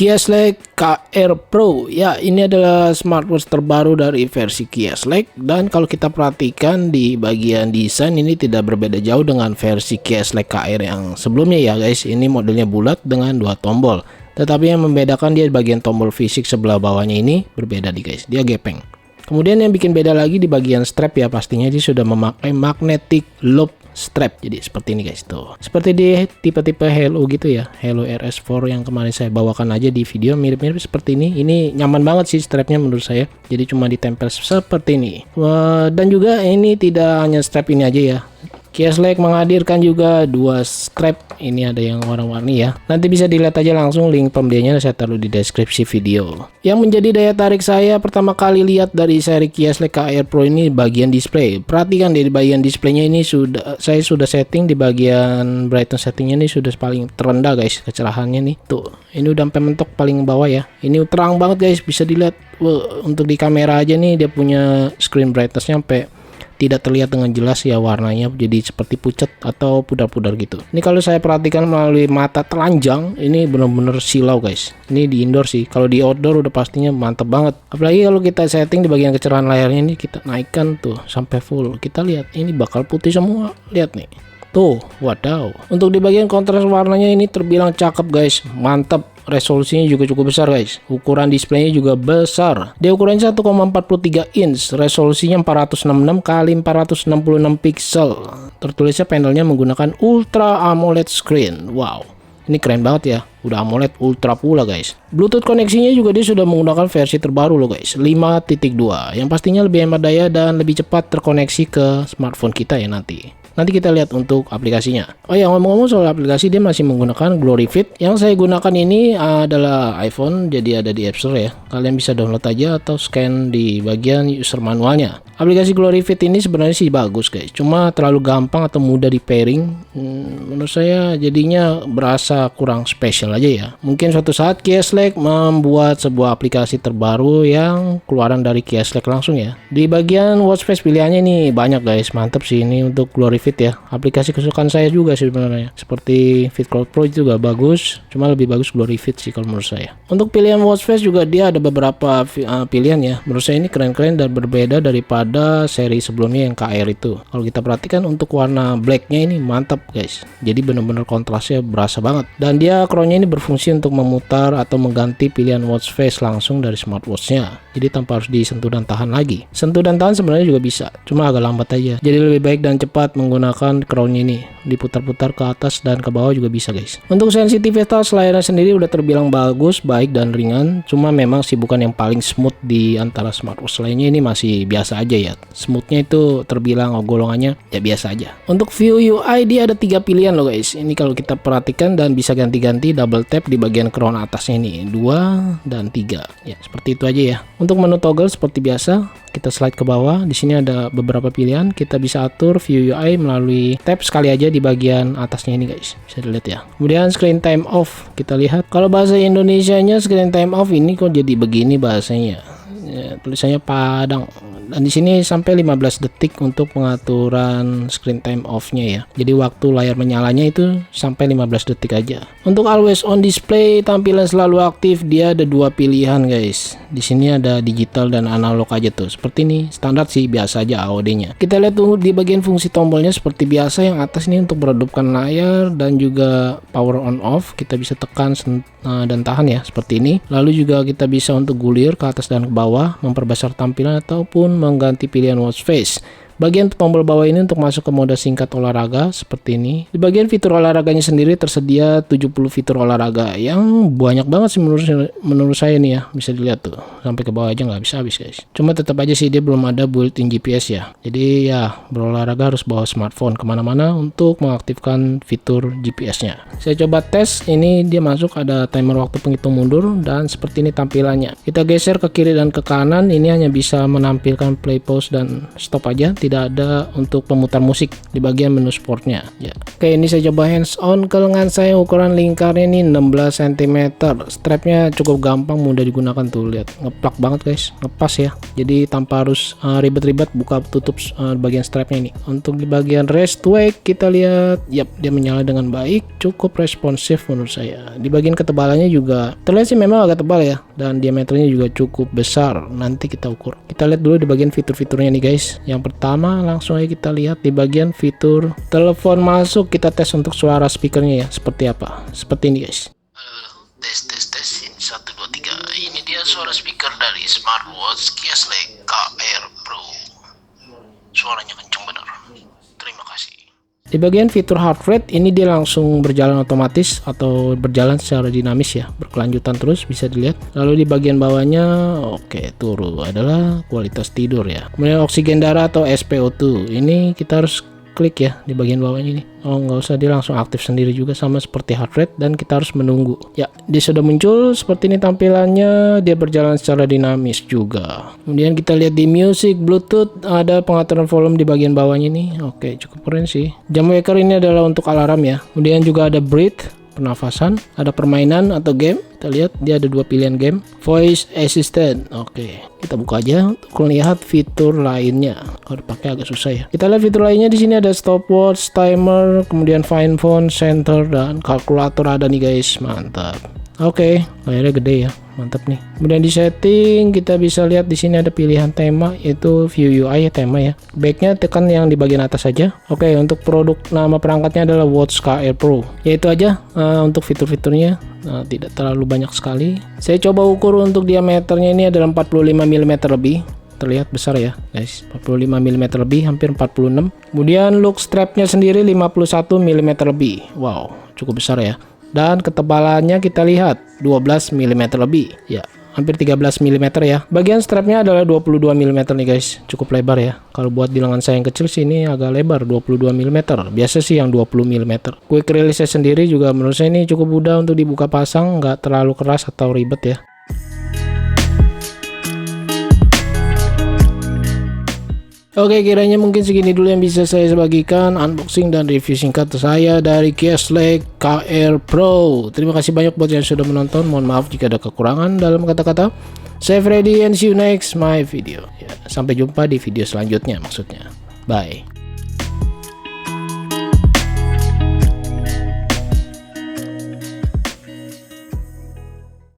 Kia Select KR Pro. Ya, ini adalah smartwatch terbaru dari versi Kia Select, dan kalau kita perhatikan di bagian desain ini tidak berbeda jauh dengan versi Kia Select KR yang sebelumnya ya guys. Ini modelnya bulat dengan 2 tombol. Tetapi yang membedakan dia bagian tombol fisik sebelah bawahnya ini berbeda nih guys. Dia gepeng. Kemudian yang bikin beda lagi di bagian strap ya, pastinya dia sudah memakai magnetic loop strap. Jadi seperti ini guys, tuh seperti di tipe-tipe Hello gitu ya, Hello RS4 yang kemarin saya bawakan aja di video, mirip-mirip seperti ini nyaman banget sih strapnya menurut saya. Jadi cuma ditempel seperti ini. Dan juga ini tidak hanya strap ini aja ya, Kia Select menghadirkan juga 2 strap. Ini ada yang warna-warni ya, nanti bisa dilihat aja langsung, link pembeliannya saya taruh di deskripsi video. Yang menjadi daya tarik saya pertama kali lihat dari seri Kia Select KR Pro ini bagian display. Perhatikan di bagian displaynya ini saya sudah setting di bagian brightness settingnya ini sudah paling terendah guys, kecerahannya nih tuh, ini udah sampai mentok paling bawah ya. Ini terang banget guys, bisa dilihat. Untuk di kamera aja nih dia punya screen brightnessnya sampai tidak terlihat dengan jelas ya, warnanya jadi seperti pucat atau pudar-pudar gitu. Ini kalau saya perhatikan melalui mata telanjang, ini benar-benar silau guys. Ini di indoor sih, kalau di outdoor udah pastinya mantap banget. Apalagi kalau kita setting di bagian kecerahan layarnya ini, kita naikkan tuh sampai full, kita lihat ini bakal putih semua. Lihat nih tuh, wadaw. Untuk di bagian kontras warnanya ini terbilang cakep guys, mantap. Resolusinya juga cukup besar guys, ukuran displaynya juga besar. Dia ukurannya 1,43 inch, resolusinya 466 kali 466 pixel. Tertulisnya panelnya menggunakan Ultra AMOLED screen. Wow, ini keren banget ya, udah AMOLED Ultra pula guys. Bluetooth koneksinya juga dia sudah menggunakan versi terbaru loh guys, 5.2, yang pastinya lebih hemat daya dan lebih cepat terkoneksi ke smartphone kita ya nanti. Nanti kita lihat untuk aplikasinya. Oh ya, ngomong-ngomong soal aplikasi, dia masih menggunakan GloryFit. Yang saya gunakan ini adalah iPhone, jadi ada di App Store ya. Kalian bisa download aja atau scan di bagian user manualnya. Aplikasi GloryFit ini sebenarnya sih bagus guys, cuma terlalu gampang atau mudah di pairing. Menurut saya jadinya berasa kurang spesial aja ya. Mungkin suatu saat Kia Select membuat sebuah aplikasi terbaru yang keluaran dari Kia Select langsung ya. Di bagian watch face pilihannya nih banyak guys, mantap sih ini untuk GloryFit ya. Aplikasi kesukaan saya juga sih sebenarnya, seperti FitCloud Pro itu juga bagus, cuma lebih bagus GloryFit sih kalau menurut saya. Untuk pilihan watch face juga dia ada beberapa pilihan ya. Menurut saya ini keren-keren dan berbeda daripada seri sebelumnya yang KR itu. Kalau kita perhatikan untuk warna blacknya ini mantap guys, jadi benar-benar kontrasnya berasa banget. Dan dia crownnya ini berfungsi untuk memutar atau mengganti pilihan watch face langsung dari smartwatchnya, jadi tanpa harus disentuh dan tahan lagi. Sentuh dan tahan sebenarnya juga bisa, cuma agak lambat aja. Jadi lebih baik dan cepat menggunakan crownnya ini, diputar-putar ke atas dan ke bawah juga bisa guys. Untuk sensitivitas layarnya sendiri udah terbilang bagus, baik dan ringan, cuma memang sih bukan yang paling smooth di antara smartwatch lainnya. Ini masih biasa aja ya, smoothnya itu terbilang golongannya ya biasa aja. Untuk view UI dia ada 3 pilihan loh guys. Ini kalau kita perhatikan dan bisa ganti-ganti double tap di bagian crown atasnya ini, 2 dan 3 ya, seperti itu aja ya. Untuk menu toggle seperti biasa, kita slide ke bawah. Di sini ada beberapa pilihan, kita bisa atur view UI melalui tap sekali aja di bagian atasnya ini guys, bisa dilihat ya. Kemudian screen time off, kita lihat kalau bahasa Indonesianya screen time off ini kok jadi begini bahasanya ya, tulisannya Padang. Dan di sini sampai 15 detik untuk pengaturan screen time off-nya ya. Jadi waktu layar menyalanya itu sampai 15 detik aja. Untuk always on display, tampilan selalu aktif, dia ada 2 pilihan guys. Di sini ada digital dan analog aja tuh. Seperti ini, standar sih biasa aja AOD-nya. Kita lihat tuh di bagian fungsi tombolnya seperti biasa, yang atas ini untuk meredupkan layar dan juga power on off. Kita bisa tekan dan tahan ya, seperti ini. Lalu juga kita bisa untuk gulir ke atas dan ke bawah, memperbesar tampilan ataupun mengganti pilihan watch face. Bagian tombol bawah ini untuk masuk ke mode singkat olahraga seperti ini. Di bagian fitur olahraganya sendiri tersedia 70 fitur olahraga yang banyak banget sih menurut saya nih ya. Bisa dilihat tuh, sampai ke bawah aja nggak bisa habis guys. Cuma tetap aja sih dia belum ada built-in GPS ya. Jadi ya berolahraga harus bawa smartphone kemana-mana untuk mengaktifkan fitur GPS-nya. Saya coba tes, ini dia masuk, ada timer waktu penghitung mundur dan seperti ini tampilannya. Kita geser ke kiri dan ke kanan, ini hanya bisa menampilkan play, pause dan stop aja, tidak ada untuk pemutar musik di bagian menu sportnya ya. Oke, ini saya coba hands on ke lengan saya. Ukuran lingkarnya ini 16 cm. Strapnya cukup gampang, mudah digunakan tuh, lihat ngeplak banget guys, ngepas ya, jadi tanpa harus ribet-ribet buka tutup bagian strapnya ini. Untuk di bagian wrist weight kita lihat, yap, dia menyala dengan baik, cukup responsif menurut saya. Di bagian ketebalannya juga terlihat sih memang agak tebal ya, dan diameternya juga cukup besar. Nanti kita ukur. Kita lihat dulu di bagian fitur-fiturnya nih guys. Yang pertama langsung aja kita lihat di bagian fitur telepon masuk. Kita tes untuk suara speakernya ya, seperti apa. Seperti ini guys. Tes ini 1 2 3. Ini dia suara speaker dari smartwatch Kioslek KR Pro. Suaranya kencang benar. Terima kasih. Di bagian fitur heart rate ini dia langsung berjalan otomatis atau berjalan secara dinamis ya, berkelanjutan terus bisa dilihat. Lalu di bagian bawahnya oke, turun adalah kualitas tidur ya. Kemudian oksigen darah atau SpO2 ini kita harus klik ya di bagian bawahnya ini. Oh, nggak usah, dia langsung aktif sendiri juga sama seperti heart rate, dan kita harus menunggu ya. Dia sudah muncul seperti ini tampilannya, dia berjalan secara dinamis juga. Kemudian kita lihat di music Bluetooth, ada pengaturan volume di bagian bawahnya nih. Oke, cukup keren sih. Jam waker ini adalah untuk alarm ya. Kemudian juga ada breathe, pernafasan, ada permainan atau game. Kita lihat dia ada 2 pilihan game, voice assistant. Oke, kita buka aja untuk melihat fitur lainnya. Kalau dipakai agak susah ya. Kita lihat fitur lainnya di sini ada stopwatch, timer, kemudian find phone, center, dan kalkulator ada nih guys. Mantap. Oke, layarnya gede ya, mantap nih. Kemudian di setting kita bisa lihat di sini ada pilihan tema, yaitu view UI ya, tema ya. Baiknya tekan yang di bagian atas saja. Oke, untuk produk nama perangkatnya adalah Watch KR Pro. Yaitu aja untuk fitur-fiturnya. Tidak terlalu banyak sekali. Saya coba ukur untuk diameternya ini adalah 45 mm lebih. Terlihat besar ya guys, 45 mm lebih, hampir 46. Kemudian look strapnya sendiri 51 mm lebih. Wow, cukup besar ya. Dan ketebalannya kita lihat 12 mm lebih ya, hampir 13 mm ya. Bagian strapnya adalah 22 mm nih guys, cukup lebar ya. Kalau buat di lengan saya yang kecil sih ini agak lebar, 22 mm. Biasa sih yang 20 mm. Quick release sendiri juga menurut saya ini cukup mudah untuk dibuka pasang, nggak terlalu keras atau ribet ya. Oke, kiranya mungkin segini dulu yang bisa saya bagikan unboxing dan review singkat saya dari Kioslek KR Pro. Terima kasih banyak buat yang sudah menonton. Mohon maaf jika ada kekurangan dalam kata-kata. Saya Freddy and see you next my video. Ya, sampai jumpa di video selanjutnya maksudnya. Bye.